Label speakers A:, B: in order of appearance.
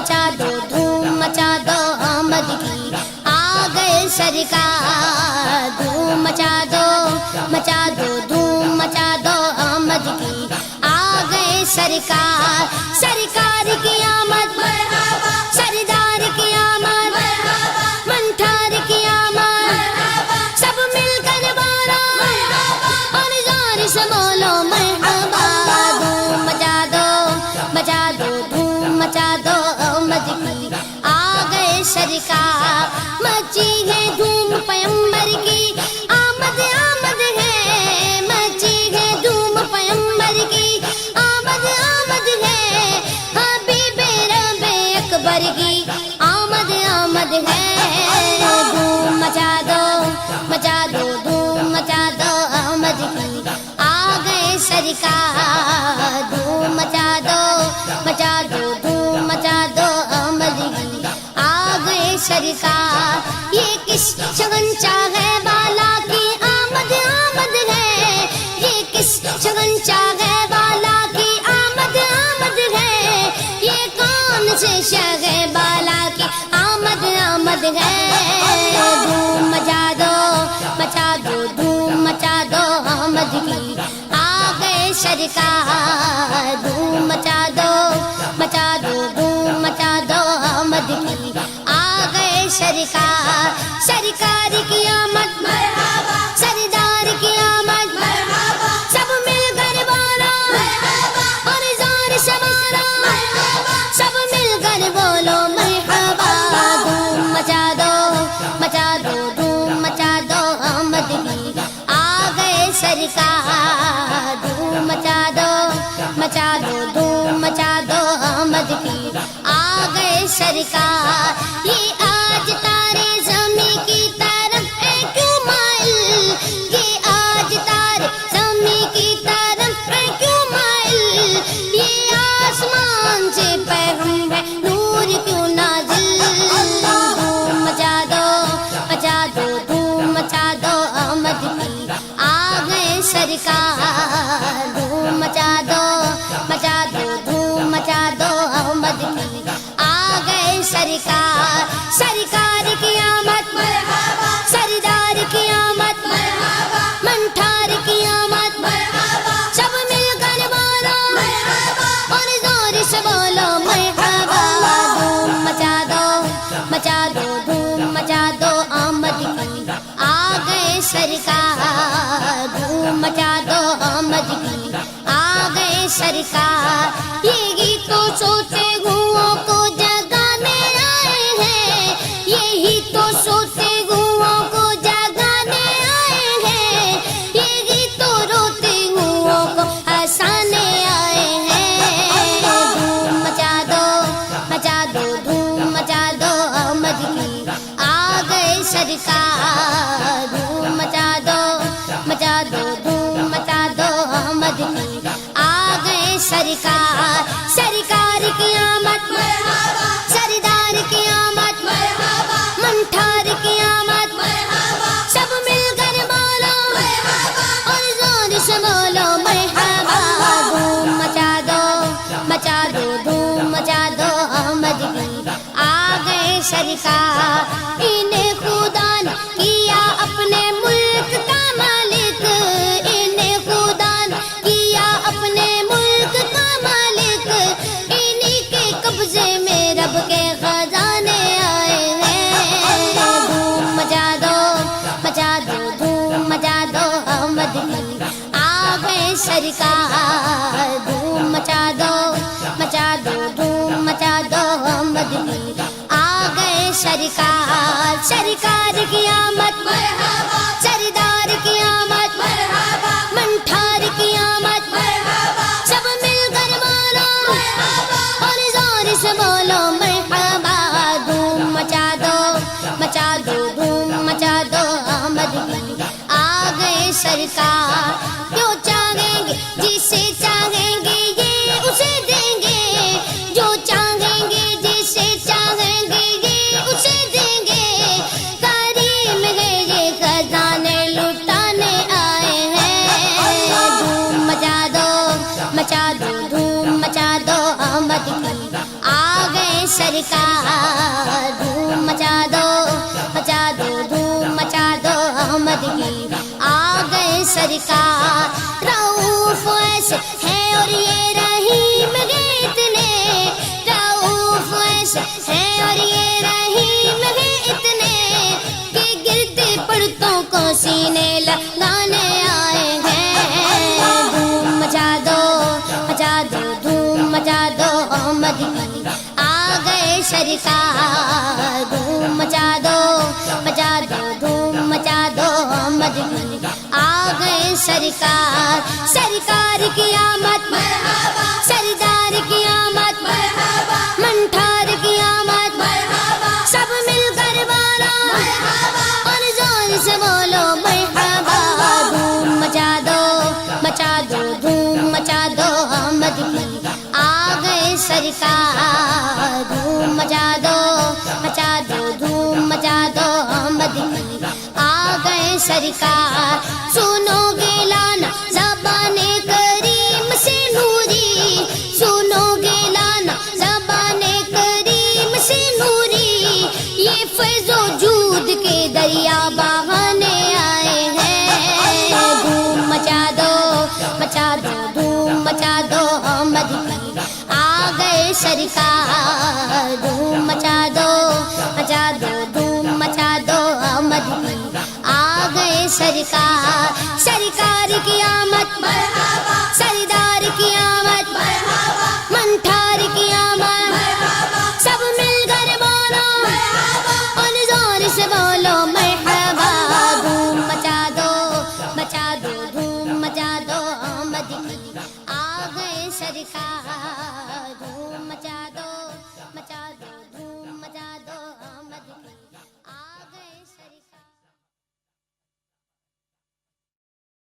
A: مچا دو دھوم مچا دو آمد کی آ گئے سرکار دھوم مچا دو دھوم مچا دو آمد کی آ گئے سرکار سرکار کی آمد مرحبا سردار کی آمد مرحبا منٹھار کی آمد مرحبا سب مل کر بولو مرحبا اور زور سے بولو مرحبا دھوم مچا دو دھوم مچا دو آمد کی آ گئے سرکار مچی ہے دھوم پیغمبر کی آمد آمد ہے مچی ہے دھوم پیغمبر کی آمد آمد ہے حبیب رب اکبر کی آمد آمد ہے دھوم مچا دو دھوم مچا دو آمد کی آ گئے سرکار دھوم مچا دو دھوم مچا دو آمد کی آ گئے سرکار یہ کس شگن چاہے والا کی آمد آمد ہے یہ کس شگن چاہے والا کی آمد آمد ہے یہ کون سے شگے والا کی آمد آمد ہے دھوم مچا دو دھوم مچا دو آمد کی آ گئے سرکار دھوم مچا دو دھوم مچا دو آمد کی آ گئے سرکار سرکار کی آمد مرحبا سردار کی آمد مرحبا سب مل کر بولو مرحبا اور زور سے بولو مرحبا سب مل کر بولو مرحبا دھوم مچا دو دھوم مچا دو آمد کی آ گئے سرکار دھوم مچا دو دھوم مچا دو آمد کی آ گئے سرکار یہ آج تارے زمین کی طرف ہے کیوں مائل یہ آج تارے زمین کی طرف ہے کیوں مائل یہ آسمان سے پیغام ہے نور کیوں نازل دھوم مچا دو دھوم مچا دو آمد کی آ گئے سرکار دھوم مچا دو دھوم مچا دو آمد کی آ گئے سرکار سرکار کی آمد مرحبا سردار کی آمد مرحبا منٹھار کی آمد مرحبا سب مل کر بولو مرحبا اور زور سے بولو مرحبا دھوم مچا دو دھوم مچا دو آمد کی آ گئے سرکار دھوم مچا دو آمد کی آ گئے سرکار یہ گیت تو سوتے گھوؤں کو جگانے آئے ہیں یہی تو سوتے گھوؤں کو جگانے آئے ہیں یہ گیت تو روتے گھوؤں کو ہنسانے آئے ہیں دھوم مچا دو دھوم مچا دو آمد کی آ گئے سرکار دھوم مچا دو دھوم مچا دو آمد کی آ گئے سرکار سرکار کی آمد مرحبا سردار کی آمد مرحبا منٹھار کی آمد مرحبا سب مل کر بولو مرحبا اور زور سے بولو مرحبا دھوم مچا دو دھوم مچا دو آمد کی آ گئے سرکار انہیں خدا نے کیا اپنے ملک کا مالک انہیں خدا نے کیا اپنے ملک کا مالک انہی کے قبضے میں رب کے خزانے آئے ہیں دھوم مچا دو دھوم مچا دو آمد کی آ گئے سرکار دھوم مچا دو دھوم مچا دو آمد کی آ گئے سرکار سرکار کی آمد مرحبا سردار کی آمد مرحبا منٹھار کی آمد مرحبا سب مل کر بولو مرحبا اور زور سے بولو مرحبا دھوم مچا دو دھوم مچا دو آمد کی آ گئے سرکار جو چاہیں گے جسے چاہیں گے یہ اسے دیں گے جو چاہیں گے جسے چاہیں گے یہ اسے دیں گے کریم ہے یہ خزانے لٹانے آئے ہیں دھوم مچا دو دھوم مچا دو آمد کی آ گئے سرکار دھوم مچا دو دھوم مچا دو احمد کی آ گئے سرکار رؤوف ایسے ہے اور یہ رحیم ہے اتنے رؤوف ایسے ہے اور یہ رحیم ہے اتنے کہ گرتے پڑتوں کو سینے لگانے آئے ہیں دھوم مچا دو دھوم مچا دو احمد کی آ گئے سرکار دھوم مچا دو دھوم مچا دو احمد کی آ گئے سرکار سرکار کی آمد مرحبا سردار کی آمد مرحبا منٹھار کی آمد مرحبا سب مل کر بالا مرحبا اور زور سے بولو مرحبا دھوم مچا دو دھوم مچا دو احمد کی آ گئے سرکار دھوم مچا دو دھوم مچا دو احمد کی آ گئے سرکار سنو گے لانا زبان کریم سے نوری سنو گے لانا زبان کریم سے نوری یہ فیض و جود کے دریا بہانے آئے ہیں دھوم مچا دو دھوم مچا دو احمد کی آ گئے سرکار دھوم مچا دو دھوم مچا دو احمد کی آ گئے سرکار سرکار کی آمد مرحبا